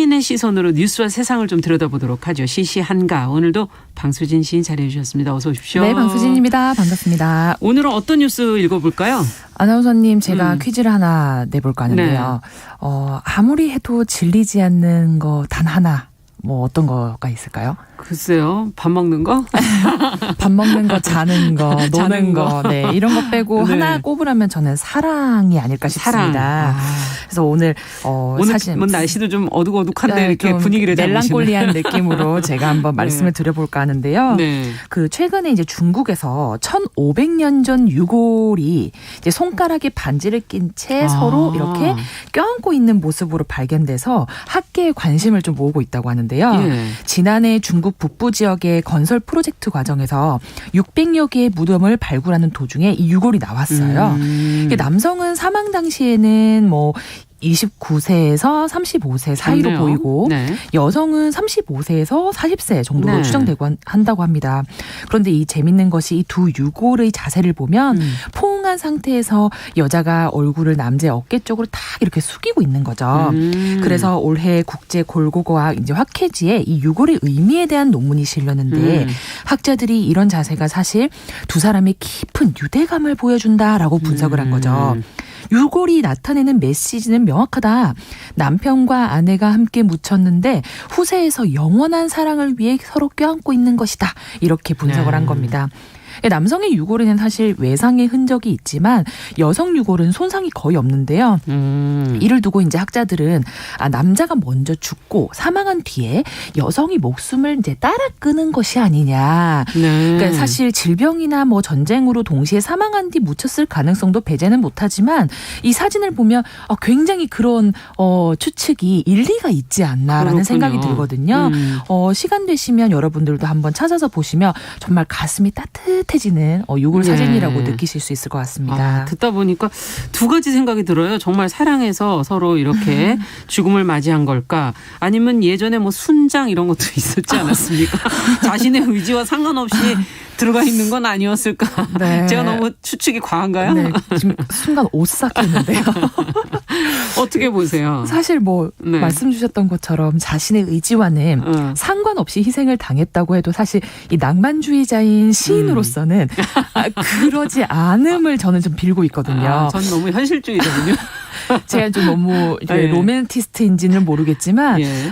시인의 시선으로 뉴스와 세상을 좀 들여다보도록 하죠. 시시한가. 오늘도 방수진 시인 자리해 주셨습니다. 어서 오십시오. 네, 방수진입니다. 반갑습니다. 오늘은 어떤 뉴스 읽어볼까요? 아나운서님, 제가 퀴즈를 하나 내볼까 하는데요. 네. 아무리 해도 질리지 않는 거 단 하나, 뭐 어떤 거가 있을까요? 글쎄요. 밥 먹는 거? 밥 먹는 거, 자는 거, 노는 거. 네, 이런 거 빼고 네. 하나 꼽으라면 저는 사랑이 아닐까 싶습니다. 그래서 오늘 사실 뭐 날씨도 좀 어둑어둑한데 이렇게 좀 분위기를 멜랑콜리한 느낌으로 제가 한번 말씀을 드려볼까 하는데요. 네. 그 최근에 이제 중국에서 1500년 전 유골이 이제 손가락에 반지를 낀 채 서로 이렇게 껴안고 있는 모습으로 발견돼서 학계의 관심을 좀 모으고 있다고 하는데요. 예. 지난해 중국 북부 지역의 건설 프로젝트 과정에서 600여 개의 무덤을 발굴하는 도중에 이 유골이 나왔어요. 남성은 사망 당시에는 뭐 29세에서 35세 사이로 좋네요. 보이고 네. 여성은 35세에서 40세 정도로 네. 추정되고 한다고 합니다. 그런데 이 재밌는 것이 이 두 유골의 자세를 보면 포옹한 상태에서 여자가 얼굴을 남자의 어깨 쪽으로 딱 이렇게 숙이고 있는 거죠. 그래서 올해 국제 골고과학 이제 학회지에 이 유골의 의미에 대한 논문이 실렸는데 학자들이 이런 자세가 사실 두 사람의 깊은 유대감을 보여준다라고 분석을 한 거죠. 유골이 나타내는 메시지는 명확하다. 남편과 아내가 함께 묻혔는데 후세에서 영원한 사랑을 위해 서로 껴안고 있는 것이다. 이렇게 분석을 한 겁니다. 남성의 유골에는 사실 외상의 흔적이 있지만 여성 유골은 손상이 거의 없는데요. 이를 두고 이제 학자들은 남자가 먼저 죽고 사망한 뒤에 여성이 목숨을 이제 따라 끄는 것이 아니냐. 네. 그러니까 사실 질병이나 뭐 전쟁으로 동시에 사망한 뒤 묻혔을 가능성도 배제는 못하지만 이 사진을 보면 굉장히 그런 추측이 일리가 있지 않나라는 그렇군요. 생각이 들거든요. 시간 되시면 여러분들도 한번 찾아서 보시면 정말 가슴이 따뜻해지는 유골 사진이라고 느끼실 수 있을 것 같습니다. 듣다 보니까 두 가지 생각이 들어요. 정말 사랑해서 서로 이렇게 죽음을 맞이한 걸까? 아니면 예전에 뭐 순장 이런 것도 있었지 않았습니까? 자신의 의지와 상관없이 들어가 있는 건 아니었을까? 네. 제가 너무 추측이 과한가요? 네, 지금 순간 오싹했는데요. 어떻게 보세요? 사실 뭐 네. 말씀 주셨던 것처럼 자신의 의지와는 상관없이 희생을 당했다고 해도 사실 이 낭만주의자인 시인으로서는 그러지 않음을 저는 좀 빌고 있거든요. 전 너무 현실주의거든요. 제가 좀 너무 네. 로맨티스트인지는 모르겠지만 예.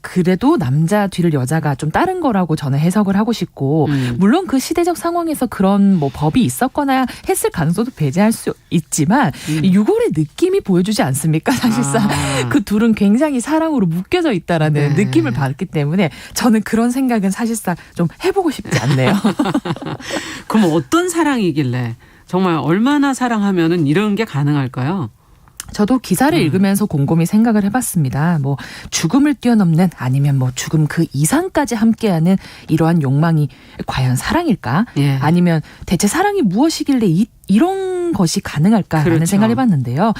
그래도 남자 뒤를 여자가 좀 따른 거라고 저는 해석을 하고 싶고 물론 그 시대적 상황에서 그런 뭐 법이 있었거나 했을 가능성도 배제할 수 있지만 유골의 느낌이 보여주지 않습니까? 사실상 그 둘은 굉장히 사랑으로 묶여져 있다라는 느낌을 받기 때문에 저는 그런 생각은 사실상 좀 해보고 싶지 않네요. 그럼 어떤 사랑이길래 정말 얼마나 사랑하면은 이런 게 가능할까요? 저도 기사를 읽으면서 곰곰이 생각을 해봤습니다. 뭐 죽음을 뛰어넘는 아니면 뭐 죽음 그 이상까지 함께하는 이러한 욕망이 과연 사랑일까? 예. 아니면 대체 사랑이 무엇이길래 이런 것이 가능할까라는 그렇죠. 생각을 해봤는데요.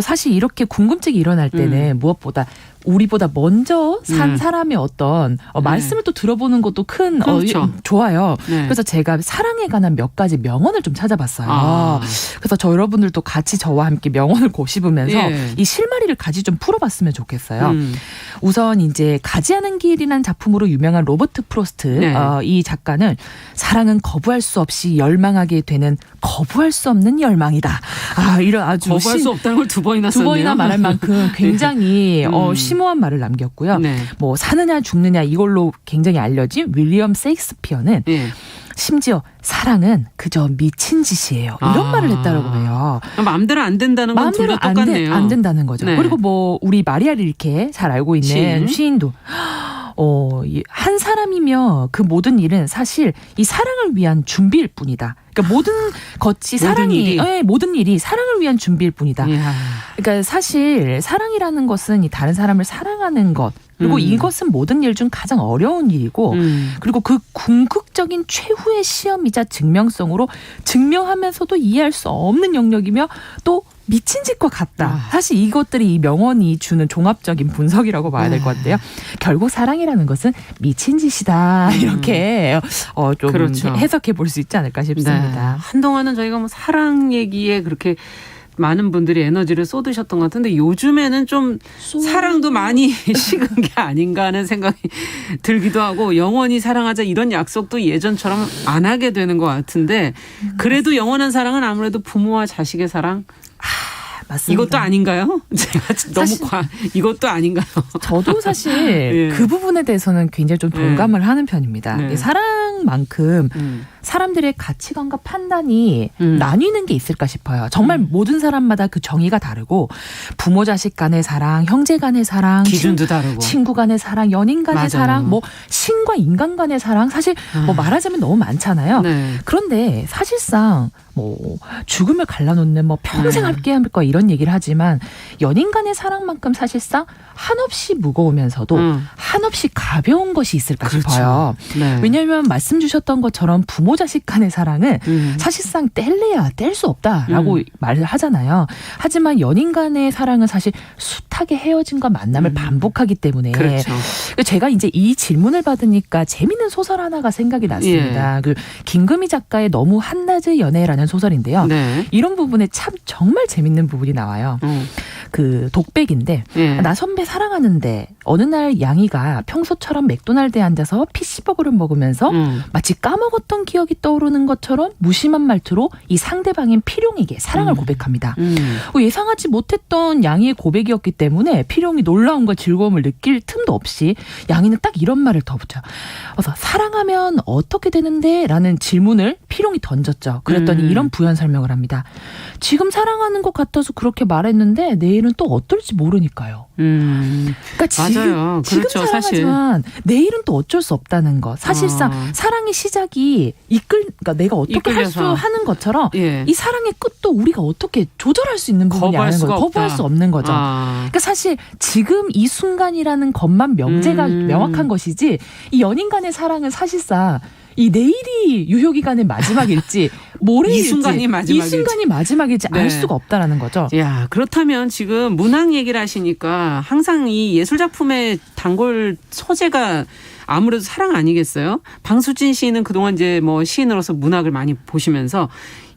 사실 이렇게 궁금증이 일어날 때는 무엇보다 우리보다 먼저 산 사람의 어떤 말씀을 또 들어보는 것도 큰 그렇죠. 좋아요. 네. 그래서 제가 사랑에 관한 몇 가지 명언을 좀 찾아봤어요. 그래서 저 여러분들도 같이 저와 함께 명언을 고씹으면서 이 실마리를 같이 좀 풀어봤으면 좋겠어요. 우선 이제 가지 않은 길이라는 작품으로 유명한 로버트 프로스트 이 작가는 사랑은 거부할 수 없이 열망하게 되는 거부할 수 없는 열망이다. 이런 아주 거부할 수 없다는 걸 두 번이나 썼네요. 두 번이나 말할 만큼 굉장히 심오한 말을 남겼고요. 네. 뭐 사느냐 죽느냐 이걸로 굉장히 알려진 윌리엄 셰익스피어는 심지어 사랑은 그저 미친 짓이에요. 이런 말을 했다라고 해요. 마음대로 안 된다는 건 둘 다 똑같네요. 안 된다는 거죠. 네. 그리고 뭐 우리 마리아 릴케 잘 알고 있는 시인도 한 사람이며 그 모든 일은 사실 이 사랑을 위한 준비일 뿐이다. 그러니까 모든 것이 모든 일이 사랑을 위한 준비일 뿐이다. 이야. 그러니까 사실 사랑이라는 것은 이 다른 사람을 사랑하는 것 그리고 이것은 모든 일 중 가장 어려운 일이고 그리고 그 궁극적인 최후의 시험이자 증명성으로 증명하면서도 이해할 수 없는 영역이며 또 미친 짓과 같다. 사실 이것들이 이 명언이 주는 종합적인 분석이라고 봐야 될 것 같아요. 결국 사랑이라는 것은 미친 짓이다. 이렇게 좀 그렇죠. 해석해 볼 수 있지 않을까 싶습니다. 네. 한동안은 저희가 뭐 사랑 얘기에 그렇게 많은 분들이 에너지를 쏟으셨던 것 같은데 요즘에는 좀 사랑도 많이 식은 게 아닌가 하는 생각이 들기도 하고 영원히 사랑하자 이런 약속도 예전처럼 안 하게 되는 것 같은데 그래도 영원한 사랑은 아무래도 부모와 자식의 사랑 맞습니다. 이것도 아닌가요? 제가 너무 이것도 아닌가요? 저도 사실 예. 그 부분에 대해서는 굉장히 좀 동감을 하는 편입니다. 네. 사랑만큼 사람들의 가치관과 판단이 나뉘는 게 있을까 싶어요. 정말 모든 사람마다 그 정의가 다르고 부모 자식 간의 사랑, 형제 간의 사랑, 기준도 다르고 친구 간의 사랑, 연인 간의 맞아요. 사랑, 뭐 신과 인간 간의 사랑 사실 뭐 말하자면 너무 많잖아요. 네. 그런데 사실상 뭐 죽음을 갈라놓는 뭐 평생 함께 할 거 이런 얘기를 하지만 연인 간의 사랑만큼 사실상 한없이 무거우면서도 한없이 가벼운 것이 있을까 그렇죠. 싶어요. 네. 왜냐하면 말씀 주셨던 것처럼 부모 자식 간의 사랑은 사실상 뗄래야 뗄 수 없다라고 말을 하잖아요. 하지만 연인 간의 사랑은 사실 숱하게 헤어짐과 만남을 반복하기 때문에 그렇죠. 제가 이제 이 질문을 받으니까 재미있는 소설 하나가 생각이 났습니다. 예. 그 김금희 작가의 너무 한낮의 연애라는 소설인데요. 네. 이런 부분에 참 정말 재밌는 부분이 나와요. 그 독백인데 예. 나 선배 사랑하는데 어느 날 양이가 평소처럼 맥도날드에 앉아서 PC버거를 먹으면서 마치 까먹었던 기억이 떠오르는 것처럼 무심한 말투로 이 상대방인 필용에게 사랑을 고백합니다. 예상하지 못했던 양이의 고백이었기 때문에 필용이 놀라움과 즐거움을 느낄 틈도 없이 양이는 딱 이런 말을 덧붙여. 그래서 사랑하면 어떻게 되는데? 라는 질문을 필용이 던졌죠. 그랬더니 이런 부연 설명을 합니다. 지금 사랑하는 것 같아서 그렇게 말했는데 내일은 또 어떨지 모르니까요. 그러니까 맞아요. 지금 그렇죠, 사랑하지만 내일은 또 어쩔 수 없다는 거. 사실상 사랑의 시작이 그러니까 내가 어떻게 할 수 하는 것처럼 예. 이 사랑의 끝도 우리가 어떻게 조절할 수 있는 부분이 거부할 아닌 수가 거예요. 거부할 없다. 수 없는 거죠. 그러니까 사실 지금 이 순간이라는 것만 명확한 것이지 이 연인 간의 사랑은 사실상 이 내일이 유효기간의 마지막일지 모레일지 이 순간이 마지막일지 네. 알 수가 없다라는 거죠. 야, 그렇다면 지금 문학 얘기를 하시니까 항상 이 예술작품의 단골 소재가 아무래도 사랑 아니겠어요? 방수진 시인은 그동안 이제 뭐 시인으로서 문학을 많이 보시면서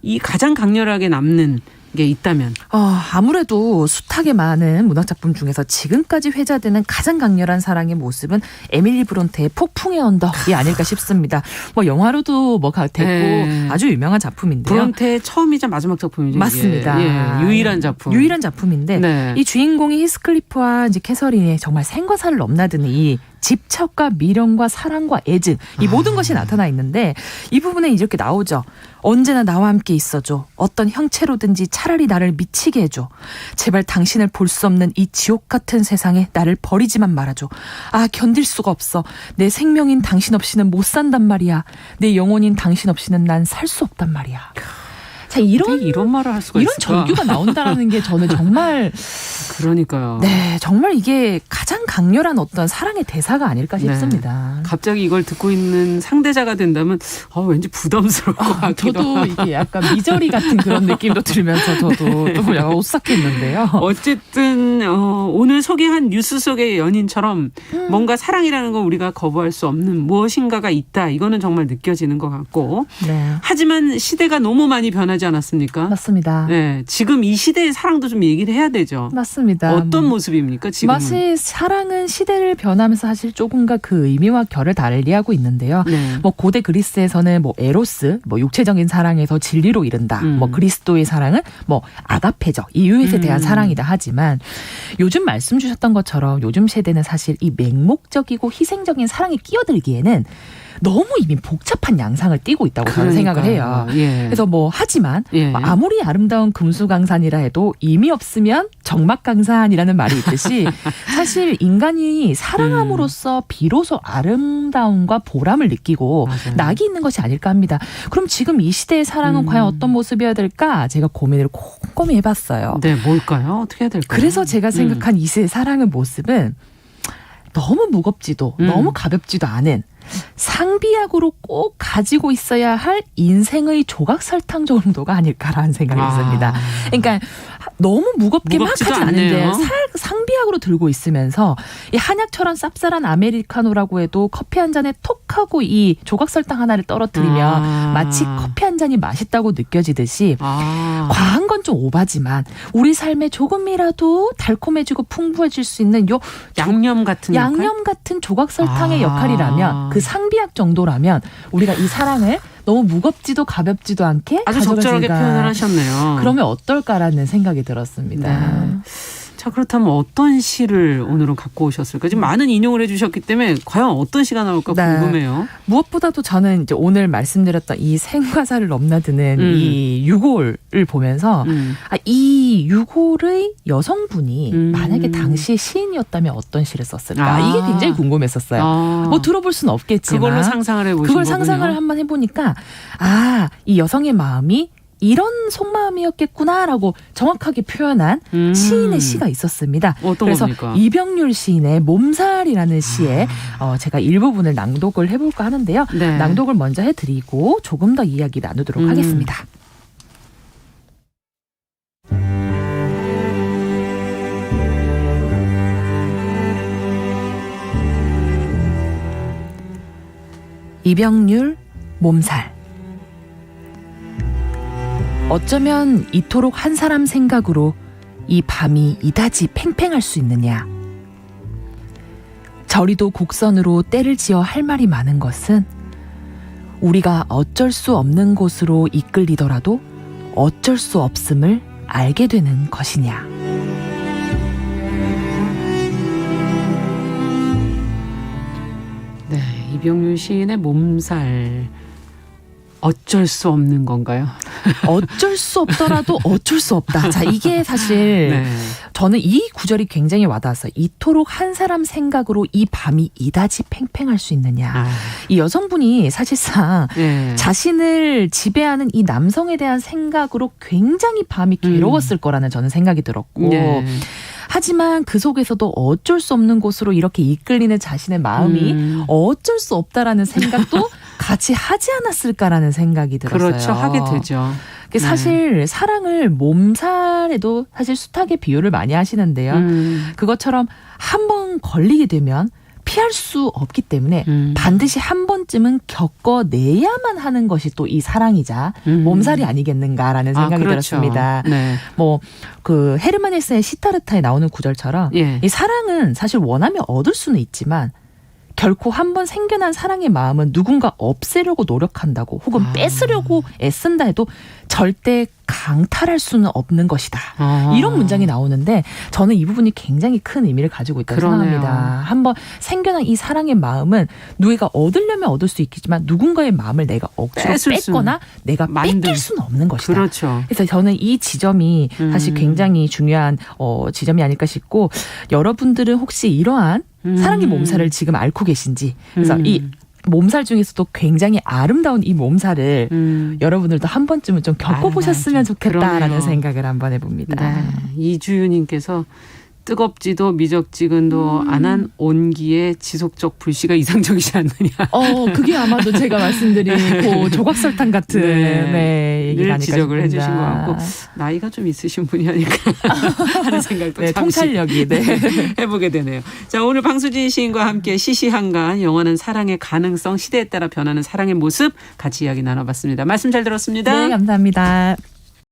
이 가장 강렬하게 남는 게 있다면? 아무래도 숫하게 많은 문학작품 중에서 지금까지 회자되는 가장 강렬한 사랑의 모습은 에밀리 브론테의 폭풍의 언덕이 아닐까 싶습니다. 뭐 영화로도 뭐 됐고 네. 아주 유명한 작품인데요. 브론테의 처음이자 마지막 작품이죠. 맞습니다. 예, 유일한 작품. 유일한 작품인데 네. 이 주인공이 히스클리프와 이제 캐서린의 정말 생과 사를 넘나드는 이 집착과 미련과 사랑과 애증 이 모든 것이 나타나 있는데 이 부분에 이렇게 나오죠. 언제나 나와 함께 있어줘. 어떤 형체로든지 차라리 나를 미치게 해줘. 제발 당신을 볼 수 없는 이 지옥 같은 세상에 나를 버리지만 말아줘. 견딜 수가 없어. 내 생명인 당신 없이는 못 산단 말이야. 내 영혼인 당신 없이는 난 살 수 없단 말이야. 자, 이런 말을 할 수가 이런 있을까? 절규가 나온다라는 게 저는 정말 그러니까요. 네, 정말 이게 가장 강렬한 어떤 사랑의 대사가 아닐까 싶습니다. 네. 갑자기 이걸 듣고 있는 상대자가 된다면 왠지 부담스러울 것 같기도 저도 하고. 이게 약간 미저리 같은 그런 느낌도 들으면서 저도 좀 약간 오싹했는데요. 어쨌든 오늘 소개한 뉴스 속의 연인처럼 뭔가 사랑이라는 건 우리가 거부할 수 없는 무엇인가가 있다. 이거는 정말 느껴지는 것 같고. 네. 하지만 시대가 너무 많이 변하지 않았습니까? 맞습니다. 네, 지금 이 시대의 사랑도 좀 얘기를 해야 되죠. 맞습니다. 어떤 모습입니까 지금은? 사실 사랑은 시대를 변하면서 사실 조금과 그 의미와 결을 달리하고 있는데요. 네. 뭐 고대 그리스에서는 뭐 에로스, 뭐 육체적인 사랑에서 진리로 이른다. 뭐 그리스도의 사랑은 뭐 아가페죠. 이웃에 대한 사랑이다 하지만 요즘 말씀 주셨던 것처럼 요즘 세대는 사실 이 맹목적이고 희생적인 사랑에 끼어들기에는 너무 이미 복잡한 양상을 띠고 있다고 저는 생각을 해요. 예. 그래서 뭐 하지만 예. 아무리 아름다운 금수강산이라 해도 임이 없으면 적막강산이라는 말이 있듯이 사실 인간이 사랑함으로써 비로소 아름다움과 보람을 느끼고 맞아요. 낙이 있는 것이 아닐까 합니다. 그럼 지금 이 시대의 사랑은 과연 어떤 모습이어야 될까? 제가 고민을 꼼꼼히 해봤어요. 네, 뭘까요? 어떻게 해야 될까요? 그래서 제가 생각한 이 시대의 사랑의 모습은 너무 무겁지도 너무 가볍지도 않은 상비약으로 꼭 가지고 있어야 할 인생의 조각 설탕 정도가 아닐까라는 생각이 듭니다. 그러니까 너무 무겁게 막 하지 않은데 상비약으로 들고 있으면서 이 한약처럼 쌉쌀한 아메리카노라고 해도 커피 한 잔에 톡 하고 이 조각 설탕 하나를 떨어뜨리면 마치 커피 한 잔이 맛있다고 느껴지듯이 과한 건 이건 좀 오바지만 우리 삶에 조금이라도 달콤해지고 풍부해질 수 있는 요 양념 같은 역할? 양념 같은 조각 설탕의 역할이라면 그 상비약 정도라면 우리가 이 사랑을 너무 무겁지도 가볍지도 않게 아주 적절하게 가져가지가 표현을 하셨네요. 그러면 어떨까라는 생각이 들었습니다. 네. 자, 그렇다면 어떤 시를 오늘은 갖고 오셨을까? 지금 많은 인용을 해주셨기 때문에 과연 어떤 시가 나올까 네. 궁금해요. 무엇보다도 저는 이제 오늘 말씀드렸던 이 생과사를 넘나드는 이 유골을 보면서 이 유골의 여성분이 만약에 당시 시인이었다면 어떤 시를 썼을까? 이게 굉장히 궁금했었어요. 뭐 들어볼 수는 없겠지만 그걸로 상상을 해보신 그걸 거군요. 상상을 한번 해보니까 이 여성의 마음이 이런 속마음이었겠구나라고 정확하게 표현한 시인의 시가 있었습니다. 어떤 그래서 겁니까? 이병률 시인의 몸살이라는 시에 제가 일부분을 낭독을 해볼까 하는데요. 네. 낭독을 먼저 해드리고 조금 더 이야기 나누도록 하겠습니다. 이병률 몸살. 어쩌면 이토록 한 사람 생각으로 이 밤이 이다지 팽팽할 수 있느냐. 저리도 곡선으로 때를 지어 할 말이 많은 것은 우리가 어쩔 수 없는 곳으로 이끌리더라도 어쩔 수 없음을 알게 되는 것이냐. 네, 이병률 시인의 몸살. 어쩔 수 없는 건가요? 어쩔 수 없더라도 어쩔 수 없다. 자, 이게 사실 네. 저는 이 구절이 굉장히 와닿았어요. 이토록 한 사람 생각으로 이 밤이 이다지 팽팽할 수 있느냐. 이 여성분이 사실상 네. 자신을 지배하는 이 남성에 대한 생각으로 굉장히 밤이 괴로웠을 거라는 저는 생각이 들었고 네. 하지만 그 속에서도 어쩔 수 없는 곳으로 이렇게 이끌리는 자신의 마음이 어쩔 수 없다라는 생각도 같이 하지 않았을까라는 생각이 들었어요. 그렇죠. 하게 되죠. 사실 사랑을 몸살에도 사실 숱하게 비유를 많이 하시는데요. 그것처럼 한 번 걸리게 되면 피할 수 없기 때문에 반드시 한 번쯤은 겪어내야만 하는 것이 또 이 사랑이자 몸살이 아니겠는가라는 생각이 그렇죠. 들었습니다. 네. 그 헤르만 헤세의 시타르타에 나오는 구절처럼 이 사랑은 사실 원하면 얻을 수는 있지만 결코 한 번 생겨난 사랑의 마음은 누군가 없애려고 노력한다고 혹은 뺏으려고 애쓴다 해도 절대 강탈할 수는 없는 것이다. 이런 문장이 나오는데 저는 이 부분이 굉장히 큰 의미를 가지고 있다고 생각합니다. 한번 생겨난 이 사랑의 마음은 누가 얻으려면 얻을 수 있겠지만 누군가의 마음을 내가 억지로 뺏거나 내가 뺏길 수는 없는 것이다. 그렇죠. 그래서 저는 이 지점이 사실 굉장히 중요한 지점이 아닐까 싶고 여러분들은 혹시 이러한 사랑의 몸살을 지금 앓고 계신지 그래서 이 몸살 중에서도 굉장히 아름다운 이 몸살을 여러분들도 한 번쯤은 좀 겪어보셨으면 좋겠다라는 그러네요. 생각을 한번 해봅니다. 네. 이주윤님께서 뜨겁지도 미적지근도 안 한 온기에 지속적 불씨가 이상적이지 않느냐. 그게 아마도 제가 말씀드린 그 조각설탕 같은 얘기가 늘 아닐까 지적을 싶습니다. 해주신 것 같고 나이가 좀 있으신 분이 아닐까 하는 생각도 잠시 통찰력이 해보게 되네요. 자, 오늘 방수진 시인과 함께 시시한간 영원한 사랑의 가능성, 시대에 따라 변하는 사랑의 모습 같이 이야기 나눠봤습니다. 말씀 잘 들었습니다. 네, 감사합니다.